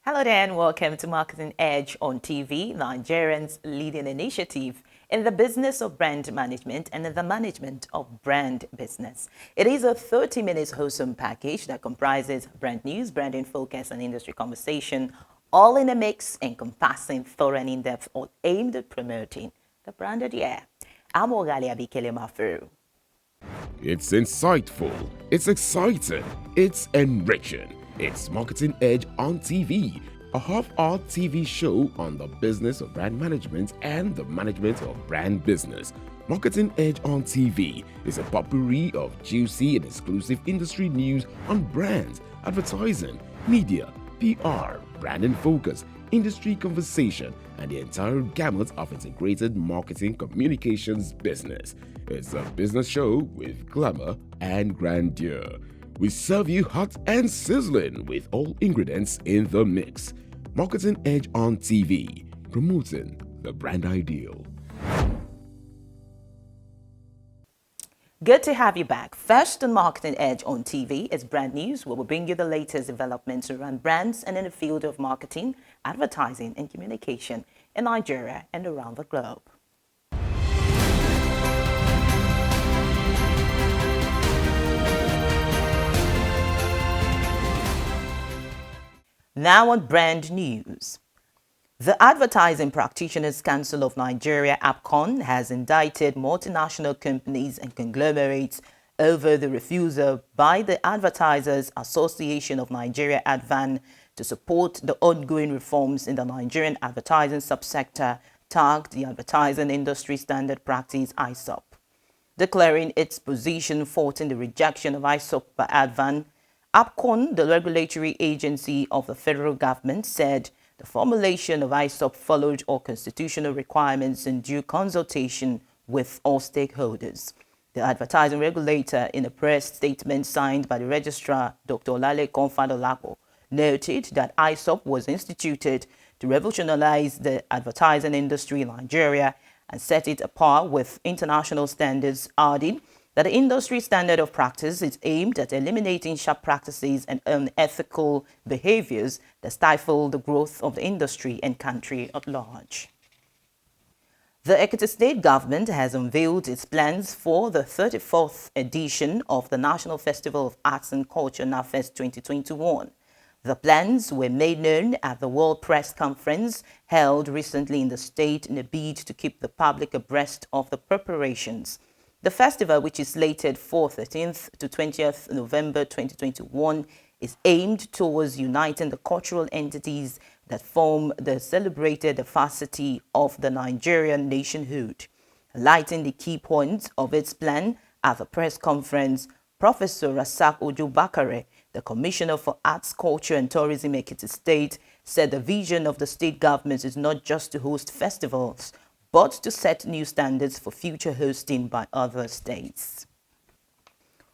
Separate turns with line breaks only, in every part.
Hello there and welcome to Marketing Edge on TV, Nigerians' leading initiative in the business of brand management and in the management of brand business. It is a 30-minute wholesome package that comprises brand news, branding focus, and industry conversation, all in a mix, encompassing thorough and in-depth, all aimed at promoting the branded year. I'm Ogali Abikele Mafu.
It's insightful, it's exciting, it's enriching. It's Marketing Edge on TV, a half-hour TV show on the business of brand management and the management of brand business. Marketing Edge on TV is a potpourri of juicy and exclusive industry news on brands, advertising, media, PR, brand and focus, industry conversation, and the entire gamut of integrated marketing communications business. It's a business show with glamour and grandeur. We serve you hot and sizzling with all ingredients in the mix. Marketing Edge on TV, promoting the brand ideal.
Good to have you back. First on Marketing Edge on TV is brand news, where we bring you the latest developments around brands and in the field of marketing, advertising, and communication in Nigeria and around the globe. Now on brand news. The Advertising Practitioners Council of Nigeria, APCON, has indicted multinational companies and conglomerates over the refusal by the Advertisers Association of Nigeria, ADVAN, to support the ongoing reforms in the Nigerian advertising subsector tagged the Advertising Industry Standard Practice (ISOP). Declaring its position faulting the rejection of ISOP by ADVAN, APCON, the regulatory agency of the federal government, said the formulation of ISOP followed all constitutional requirements in due consultation with all stakeholders. The advertising regulator, in a press statement signed by the registrar, Dr. Olalekan Fadolapo, noted that ISOP was instituted to revolutionize the advertising industry in Nigeria and set it apart with international standards, adding that the industry standard of practice is aimed at eliminating sharp practices and unethical behaviors that stifle the growth of the industry and country at large. The Ekiti State government has unveiled its plans for the 34th edition of the National Festival of Arts and Culture, NAFEST 2021. The plans were made known at the World Press Conference held recently in the state in a bid to keep the public abreast of the preparations. The festival, which is slated for 13th to 20th November 2021, is aimed towards uniting the cultural entities that form the celebrated diversity of the Nigerian nationhood. Highlighting the key points of its plan at the press conference, Professor Rasak Ojo-Bakare, the Commissioner for Arts, Culture and Tourism Ekiti State, said the vision of the state government is not just to host festivals, but to set new standards for future hosting by other states.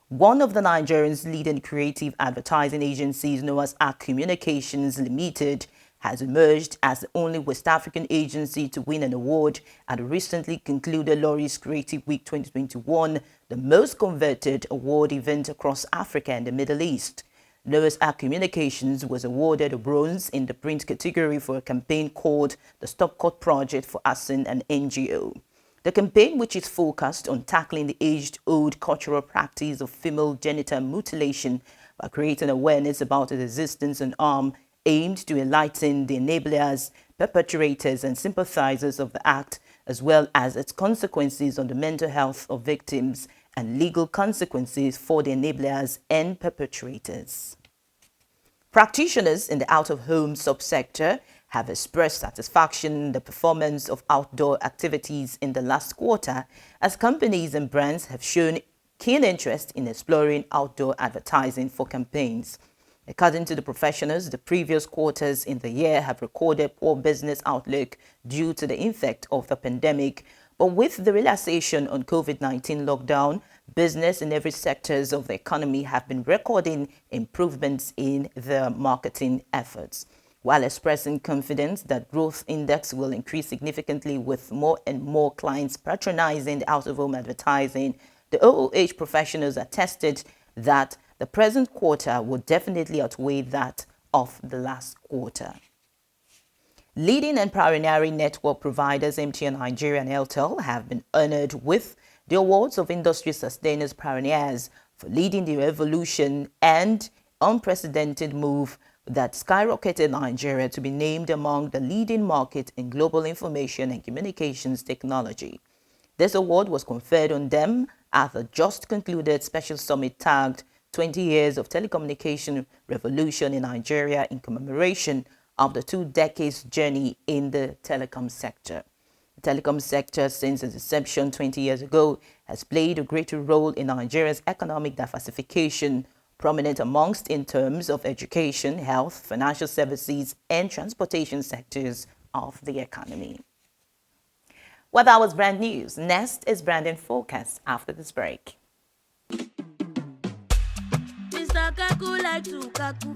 One of the Nigerian's leading creative advertising agencies, known as ARC Communications Limited, has emerged as the only West African agency to win an award at the recently concluded Laurie's Creative Week 2021, the most coveted award event across Africa and the Middle East. Lewis Arc Communications was awarded a bronze in the print category for a campaign called the Stop Cut Project for ASIN, an NGO. The campaign, which is focused on tackling the age-old cultural practice of female genital mutilation by creating awareness about its existence and harm, aimed to enlighten the enablers, perpetrators, and sympathizers of the act, as well as its consequences on the mental health of victims and legal consequences for the enablers and perpetrators. Practitioners in the out-of-home subsector have expressed satisfaction in the performance of outdoor activities in the last quarter, as companies and brands have shown keen interest in exploring outdoor advertising for campaigns. According to the professionals, the previous quarters in the year have recorded poor business outlook due to the effect of the pandemic. But with the relaxation on COVID-19 lockdown, business in every sectors of the economy have been recording improvements in their marketing efforts. While expressing confidence that growth index will increase significantly with more and more clients patronizing the out-of-home advertising, the OOH professionals attested that the present quarter will definitely outweigh that of the last quarter. Leading and pioneering network providers MTN Nigeria and Airtel have been honored with the awards of Industry Sustainers Pioneers for leading the revolution and unprecedented move that skyrocketed Nigeria to be named among the leading market in global information and communications technology. This award was conferred on them at the just concluded special summit tagged 20 Years of Telecommunication Revolution in Nigeria in commemoration of the 2 decades journey in the telecom sector. The telecom sector, since its inception 20 years ago, has played a greater role in Nigeria's economic diversification, prominent amongst in terms of education, health, financial services, and transportation sectors of the economy. Well, that was brand news. Next is branding focus after this break.
Mr. Kaku like to Kaku.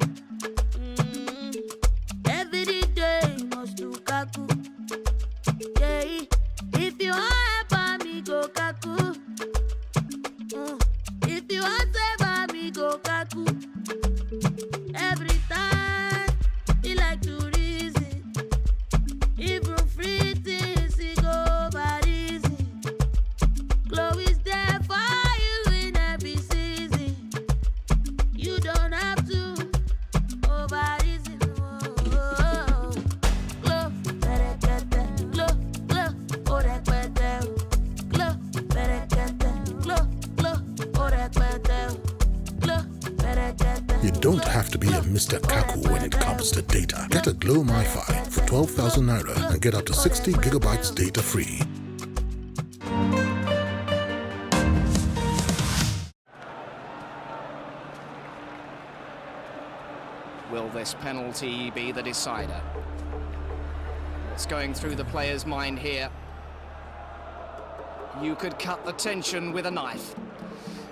Every day must do Kaku. Yeah, if you want me go Kaku. If you want save me go Kaku. Every time he like to reason. Even free things he go bad easy. Glow is there for you in every season. You don't have to over easy. Glow, better get that. Glow, oh that better. Glow, better get that. Glow, oh that better. Glow, better get that.
You don't have to be a Mr. Kaku when it comes to data. Get a Glow MiFi for 12,000 Naira and get up to 60 gigabytes data free.
Will this penalty be the decider? What's going through the player's mind here? You could cut the tension with a knife.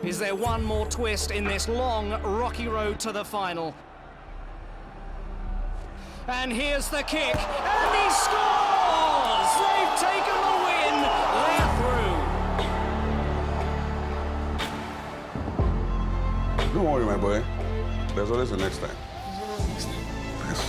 Is there one more twist in this long, rocky road to the final? And here's the kick, and he scores! They've taken the win, they're through.
Don't worry, my boy. There's always a next time. Yes.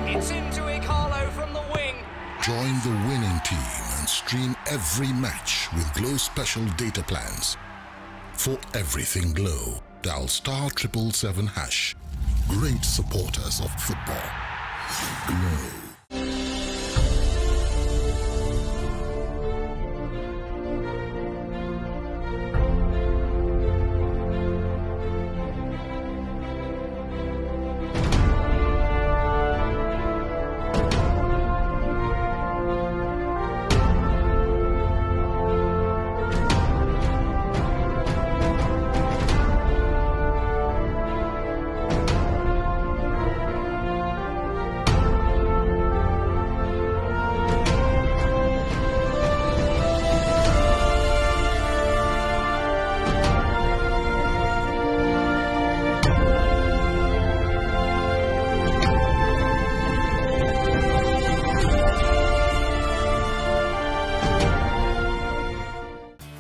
It's into Ikalo from the wing.
Join the winning team and stream every match with Glow special data plans. For everything Glow, dial *777#. Great supporters of football. Glow.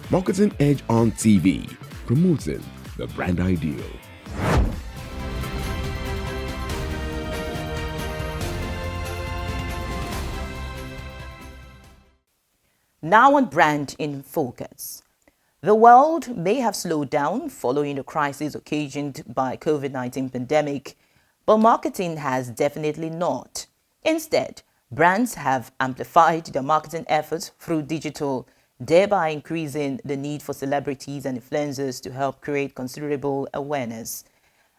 Marketing Edge on TV, promoting the brand ideal.
Now on brand in focus. The world may have slowed down following the crisis occasioned by COVID-19 pandemic, but marketing has definitely not. Instead, brands have amplified their marketing efforts through digital, thereby increasing the need for celebrities and influencers to help create considerable awareness.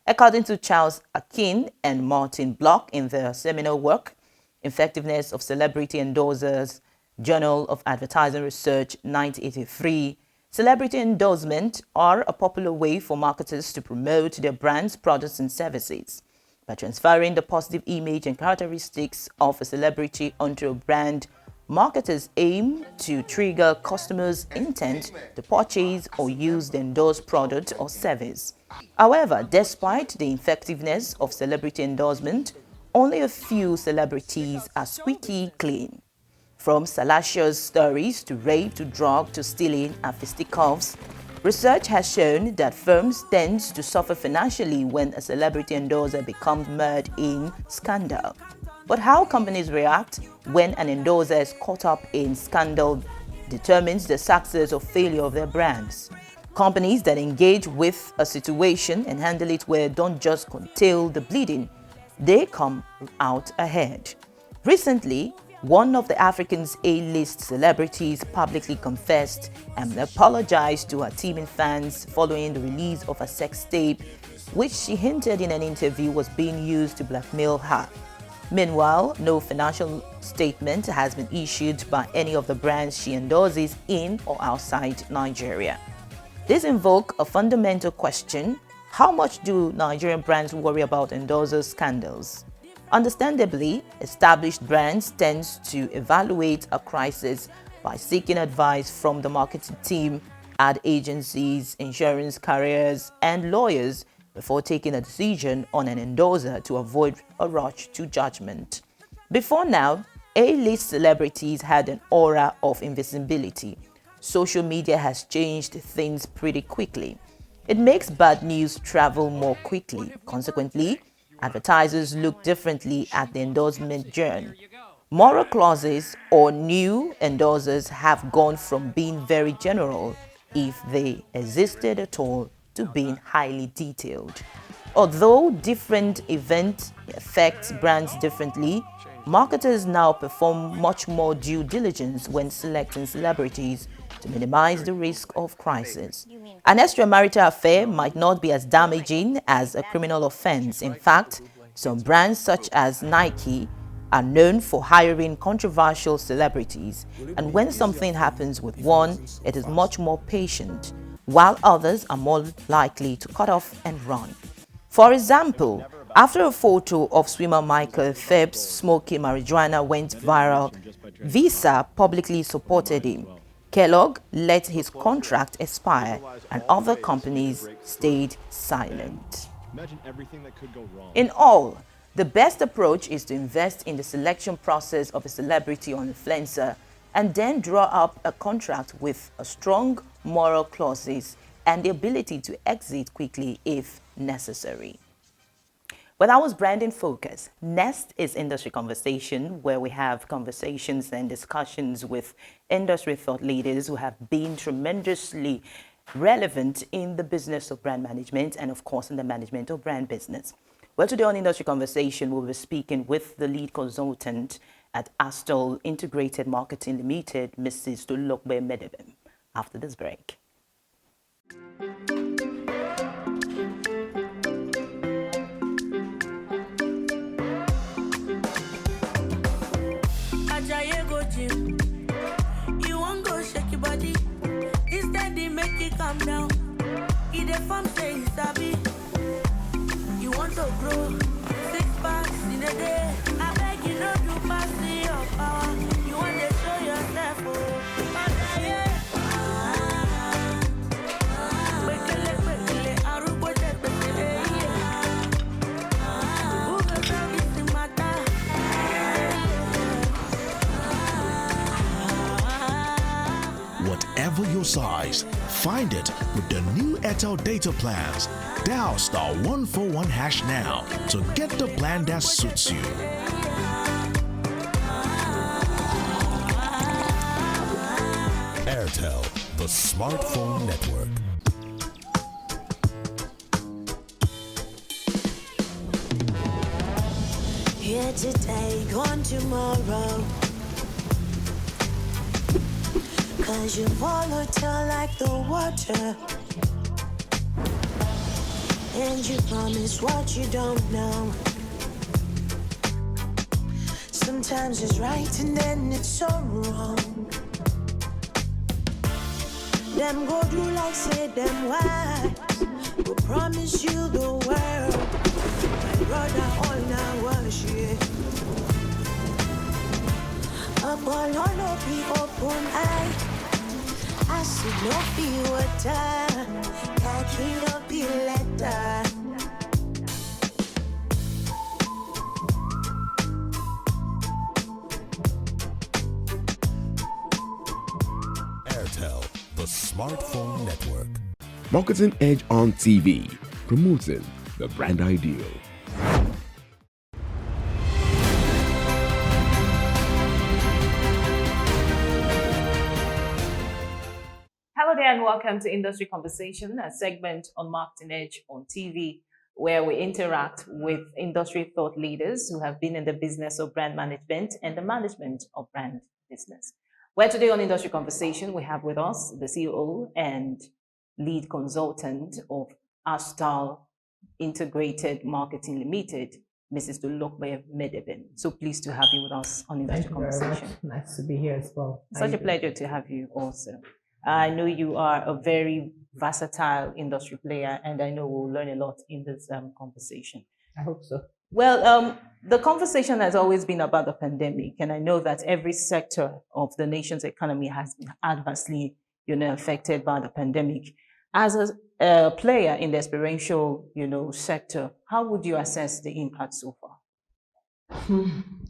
According to Charles Akin and Martin Block in their seminal work, Effectiveness of Celebrity Endorsers, Journal of Advertising Research, 1983, celebrity endorsement are a popular way for marketers to promote their brand's products and services. By transferring the positive image and characteristics of a celebrity onto a brand, marketers aim to trigger customers' intent to purchase or use the endorsed product or service. However, despite the effectiveness of celebrity endorsement, only a few celebrities are squeaky clean. From salacious stories to rape to drug to stealing and fisticuffs, research has shown that firms tend to suffer financially when a celebrity endorser becomes mired in scandal. But how companies react when an endorser is caught up in scandal determines the success or failure of their brands. Companies that engage with a situation and handle it well don't just curtail the bleeding, they come out ahead. Recently, one of the African's A-list celebrities publicly confessed and apologized to her team and fans following the release of a sex tape, which she hinted in an interview was being used to blackmail her. Meanwhile, no financial statement has been issued by any of the brands she endorses in or outside Nigeria. This invokes a fundamental question: how much do Nigerian brands worry about endorser scandals? Understandably, established brands tend to evaluate a crisis by seeking advice from the marketing team, ad agencies, insurance carriers, and lawyers before taking a decision on an endorser to avoid a rush to judgment. Before now, A-list celebrities had an aura of invisibility. Social media has changed things pretty quickly. It makes bad news travel more quickly. Consequently, advertisers look differently at the endorsement journey. Moral clauses or new endorsers have gone from being very general, if they existed at all, to being highly detailed. Although different events affect brands differently, marketers now perform much more due diligence when selecting celebrities to minimize the risk of crisis. An extramarital affair might not be as damaging as a criminal offense. In fact, some brands such as Nike are known for hiring controversial celebrities, and when something happens with one, it is much more patient, while others are more likely to cut off and run. For example, after a photo of swimmer Michael Phelps smoking marijuana went viral, Visa publicly supported him. Kellogg let his contract expire, and other companies stayed silent. In all, the best approach is to invest in the selection process of a celebrity or influencer and then draw up a contract with a strong moral clauses and the ability to exit quickly if necessary. Well, that was Branding Focus. Next is Industry Conversation, where we have conversations and discussions with industry thought leaders who have been tremendously relevant in the business of brand management and, of course, in the management of brand business. Well, today on Industry Conversation, we'll be speaking with the lead consultant at Astol Integrated Marketing Limited, Mrs. Tulokbe Medebem, after this break.
You won't go shake your body. Instead, they make it calm down. Eat the farm, say it's happy. You want to grow 6 packs in a day. I beg you not to pass your power. You want to show yourself, oh.
Whatever your size, find it with the new Airtel data plans. Dial *141# now to get the plan that suits you. Airtel, the smartphone network.
Here today, gone tomorrow. 'Cause you volatile like the water, and you promise what you don't know. Sometimes it's right and then it's so wrong. Them go do like say them wise, will promise you the world. My brother, all now was you. Up all on be open eye. I see no feel water, can't no be letter.
Smartphone Network.
Marketing Edge on TV, promoting the brand ideal.
Hello there and welcome to Industry Conversation, a segment on Marketing Edge on TV, where we interact with industry thought leaders who have been in the business of brand management and the management of brand business. Where today on Industry Conversation, we have with us the CEO and lead consultant of Ashtal Integrated Marketing Limited, Mrs. Dulokbe Medeben. So pleased to have you with us on Industry
Thank you very
Conversation.
much. Nice to be here as well.
Such a pleasure to have you also. I know you are a very versatile industry player, and I know we'll learn a lot in this conversation.
I hope so.
Well, the conversation has always been about the pandemic, and I know that every sector of the nation's economy has been adversely, affected by the pandemic. As a player in the experiential, sector, how would you assess the impact so far?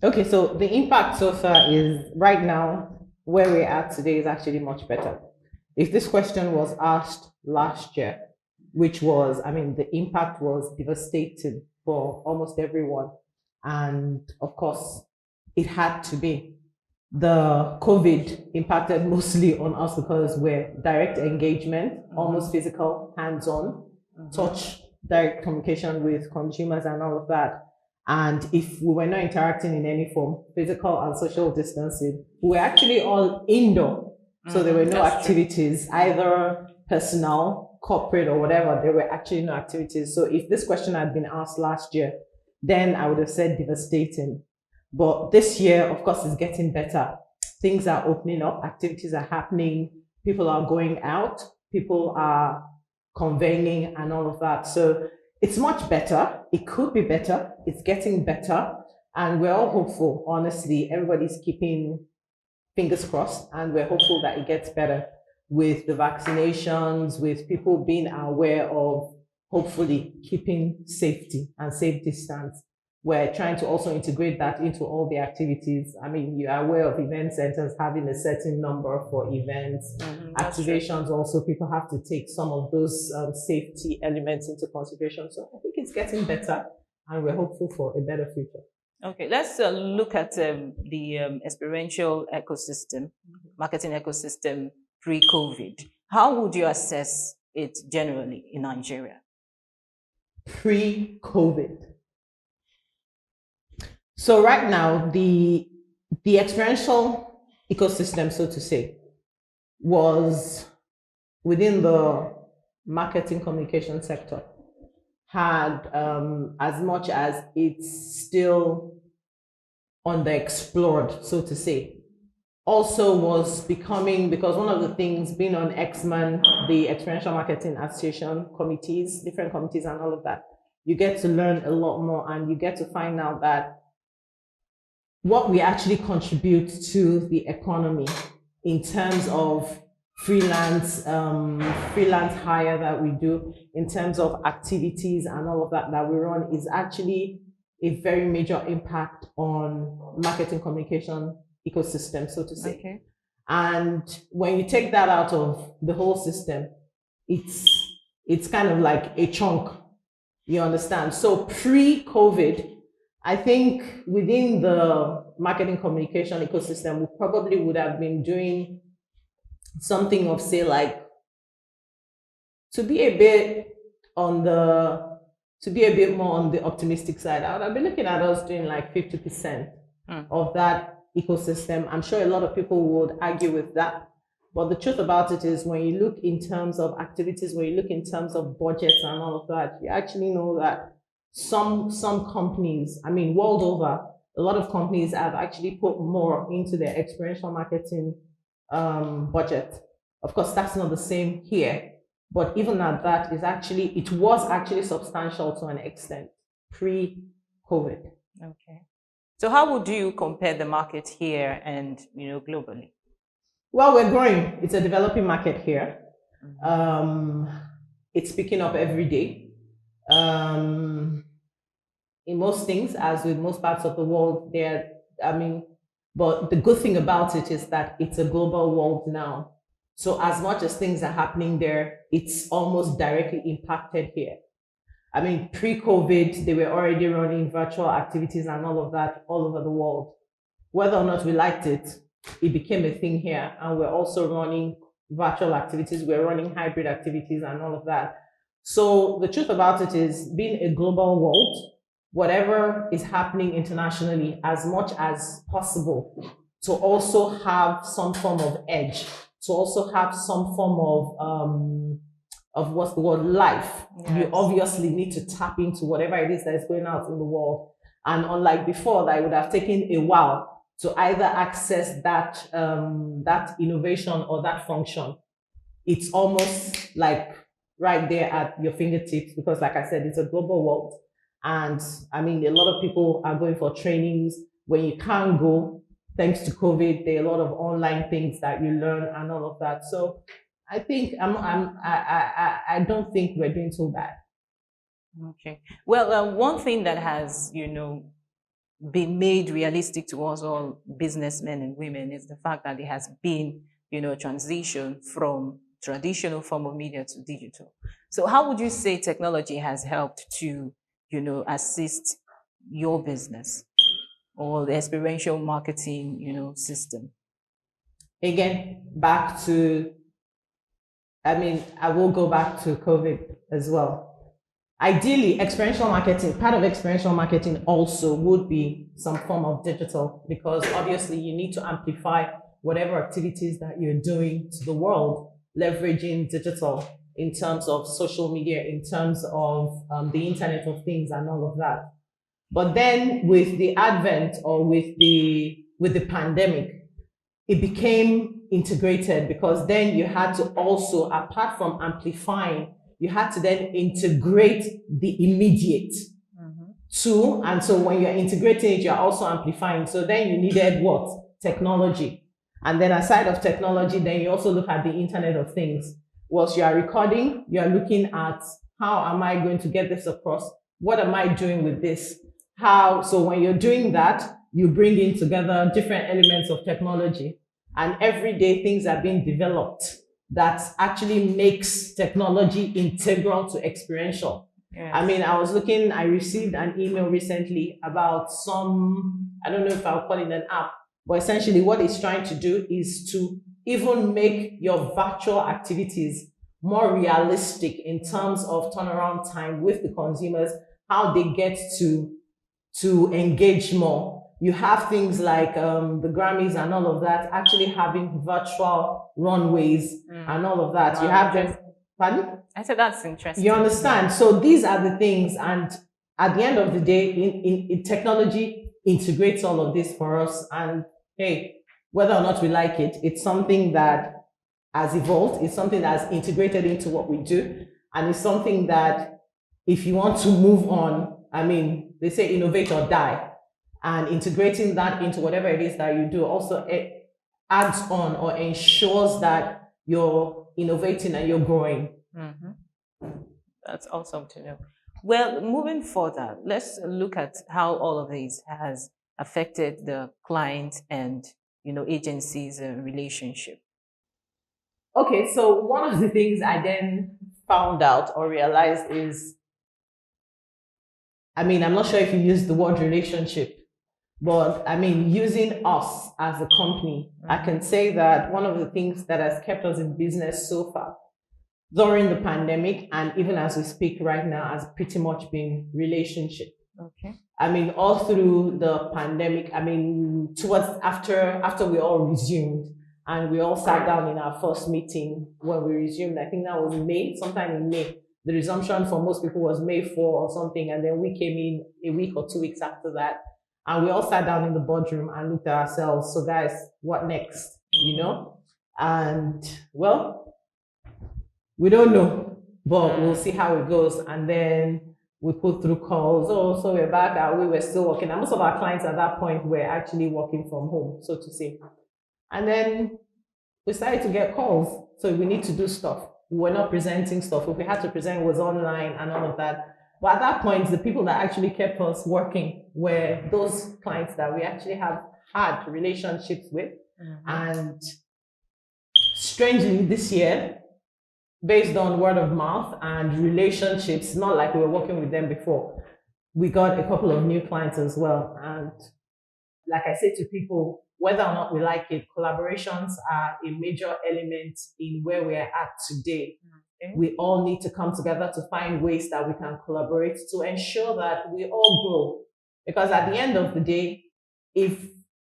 Okay, so the impact so far is right now where we're at today is actually much better. If this question was asked last year, the impact was devastating for almost everyone. And of course, it had to be. The COVID impacted mostly on us because we're direct engagement, almost physical, hands-on, touch, direct communication with consumers and all of that. And if we were not interacting in any form, physical and social distancing, we were actually all indoor. So there were no activities, either personal, corporate, or whatever. There were actually no activities. So if this question had been asked last year, then I would have said devastating. But this year, of course, it's getting better. Things are opening up, activities are happening, people are going out, people are convening and all of that. So it's much better. It could be better. It's getting better. And we're all hopeful, honestly. Everybody's keeping fingers crossed, and we're hopeful that it gets better with the vaccinations, with people being aware of hopefully keeping safety and safe distance. We're trying to also integrate that into all the activities. I mean, you are aware of event centers having a certain number for events, activations also, people have to take some of those safety elements into consideration. So I think it's getting better, and we're hopeful for a better future.
Okay, let's look at the experiential ecosystem, marketing ecosystem pre-COVID. How would you assess it generally in Nigeria?
Pre-COVID. So right now, the experiential ecosystem, so to say, was within the marketing communication sector, had as much as it's still underexplored, so to say, also was becoming, because one of the things being on X-Man, the Experiential Marketing Association committees, different committees and all of that, you get to learn a lot more, and you get to find out that what we actually contribute to the economy in terms of freelance hire that we do, in terms of activities and all of that we run, is actually a very major impact on marketing communication ecosystem, so to say.
Okay.
And when you take that out of the whole system, it's kind of like a chunk, you understand? So pre-COVID, I think within the marketing communication ecosystem, we probably would have been doing something of, say, like, to be a bit more on the optimistic side, I would have been looking at us doing like 50% of that ecosystem. I'm sure a lot of people would argue with that. But the truth about it is, when you look in terms of activities, when you look in terms of budgets and all of that, you actually know that some companies, I mean, world over, a lot of companies have actually put more into their experiential marketing budget. Of course, that's not the same here, but even at that, it was actually substantial to an extent pre-COVID.
Okay. So how would you compare the market here and globally?
Well, we're growing. It's a developing market here. It's picking up every day. In most things, as with most parts of the world, but the good thing about it is that it's a global world now. So as much as things are happening there, it's almost directly impacted here. I mean, pre-COVID, they were already running virtual activities and all of that all over the world. Whether or not we liked it, it became a thing here. And we're also running virtual activities, we're running hybrid activities and all of that. So the truth about it is, being a global world, whatever is happening internationally, as much as possible, to also have some form of edge, to also have some form of what's the word, life.
Yes.
You obviously need to tap into whatever it is that is going out in the world. And unlike before, that it would have taken a while to either access that that innovation or that function, it's almost like right there at your fingertips, because like I said, it's a global world. And I mean, a lot of people are going for trainings when you can't go. Thanks to COVID, there are a lot of online things that you learn and all of that. So I think I don't think we're doing so bad.
Okay. Well, one thing that has, been made realistic to us all businessmen and women is the fact that there has been, a transition from traditional form of media to digital. So how would you say technology has helped to, assist your business or the experiential marketing, system?
Again, back to, I mean, I will go back to COVID as well. Ideally, experiential marketing, part of experiential marketing also would be some form of digital, because obviously you need to amplify whatever activities that you're doing to the world, leveraging digital in terms of social media, in terms of the Internet of Things and all of that. But then with the advent or with the pandemic, it became integrated, because then you had to also, apart from amplifying, you had to then integrate the immediate too. And so when you're integrating it, you're also amplifying. So then you needed what? Technology. And then aside of technology, then you also look at the Internet of Things. Whilst you are recording, you are looking at, how am I going to get this across? What am I doing with this? So when you're doing that, you bring in together different elements of technology. And every day things are being developed that actually makes technology integral to experiential. Yes. I mean, I received an email recently about I don't know if I'll call it an app, but essentially what it's trying to do is to even make your virtual activities more realistic in terms of turnaround time with the consumers, how they get to engage more. You have things like the Grammys and all of that, actually having virtual runways and all of that. Wow. You have them. Pardon?
I said that's interesting.
You understand? So these are the things, and at the end of the day, in technology integrates all of this for us. And hey, whether or not we like it, it's something that has evolved. It's something that's integrated into what we do, and it's something that, if you want to move on, I mean, they say innovate or die. And integrating that into whatever it is that you do also adds on or ensures that you're innovating and you're growing.
Mm-hmm. That's awesome to know. Well, moving further, let's look at how all of this has affected the client and agency's relationship.
Okay, so one of the things I then found out or realized is, I mean, I'm not sure if you use the word relationship, but I mean, using us as a company, I can say that one of the things that has kept us in business so far during the pandemic, and even as we speak right now, has pretty much been relationship.
Okay.
I mean, all through the pandemic, I mean, towards after we all resumed and we all sat down in our first meeting when we resumed, I think that was May, sometime in May. The resumption for most people was May 4 or something, and then we came in a week or 2 weeks after that. And we all sat down in the boardroom and looked at ourselves. So guys, what next? And well, we don't know, but we'll see how it goes. And then we put through calls. Oh, so we're back. We were still working. And most of our clients at that point were actually working from home, so to say. And then we started to get calls. So we need to do stuff. We were not presenting stuff. If we had to present, it was online and all of that. But at that point, the people that actually kept us working were those clients that we actually have had relationships with. And strangely, this year, based on word of mouth and relationships, not like we were working with them before, we got a couple of new clients as well. And like I say to people, whether or not we like it, collaborations are a major element in where we are at today. Okay. We all need to come together to find ways that we can collaborate to ensure that we all grow. Because at the end of the day, if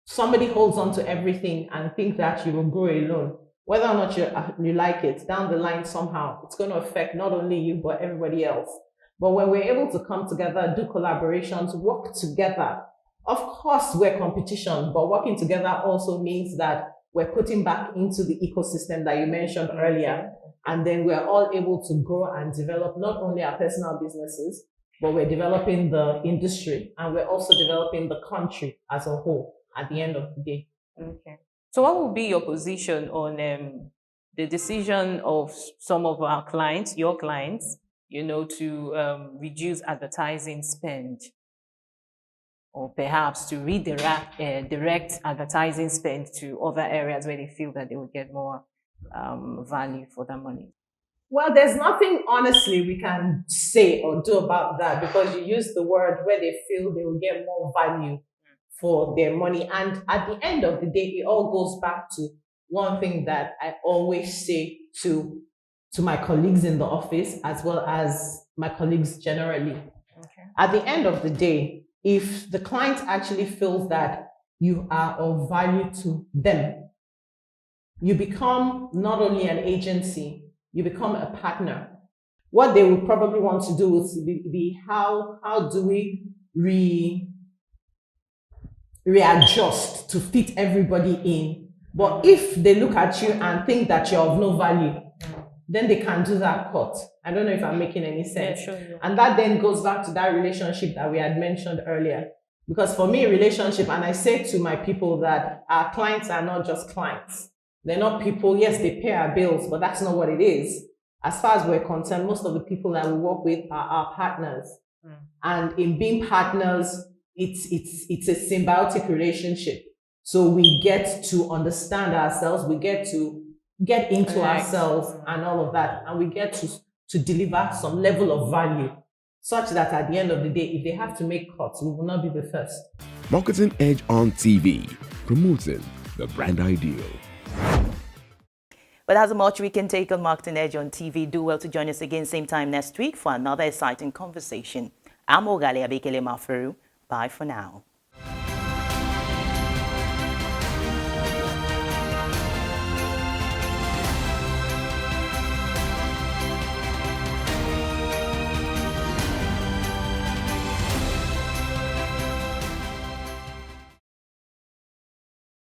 somebody holds on to everything and think that you will grow alone, whether or not you like it, down the line somehow, it's going to affect not only you, but everybody else. But when we're able to come together, do collaborations, work together, of course, we're competition, but working together also means that we're putting back into the ecosystem that you mentioned earlier. And then we're all able to grow and develop not only our personal businesses, but we're developing the industry and we're also developing the country as a whole at the end of the day.
Okay. So what would be your position on the decision of some of our clients, your clients, to reduce advertising spend? Or perhaps to redirect direct advertising spend to other areas where they feel that they will get more value for their money?
Well, there's nothing honestly we can say or do about that because you use the word where they feel they will get more value for their money. And at the end of the day, it all goes back to one thing that I always say to my colleagues in the office as well as my colleagues generally. Okay. At the end of the day, if the client actually feels that you are of value to them, you become not only an agency, you become a partner. What they will probably want to do is be how do we readjust to fit everybody in. But if they look at you and think that you're of no value, then they can do that cut. I don't know if I'm making any sense.
Yeah, sure.
And that then goes back to that relationship that we had mentioned earlier. Because for me, relationship, and I say to my people that our clients are not just clients. They're not people, yes, they pay our bills, but that's not what it is. As far as we're concerned, most of the people that we work with are our partners. And in being partners, it's a symbiotic relationship. So we get to understand ourselves, we get to get into ourselves and all of that, and we get to deliver some level of value such that at the end of the day, if they have to make cuts, we will not be the first.
Marketing Edge on TV, promoting the brand ideal.
But that's much we can take on Marketing Edge on TV. Do well to join us again same time next week for another exciting conversation. I'm Ogalia Bekele Maferu. Bye for now.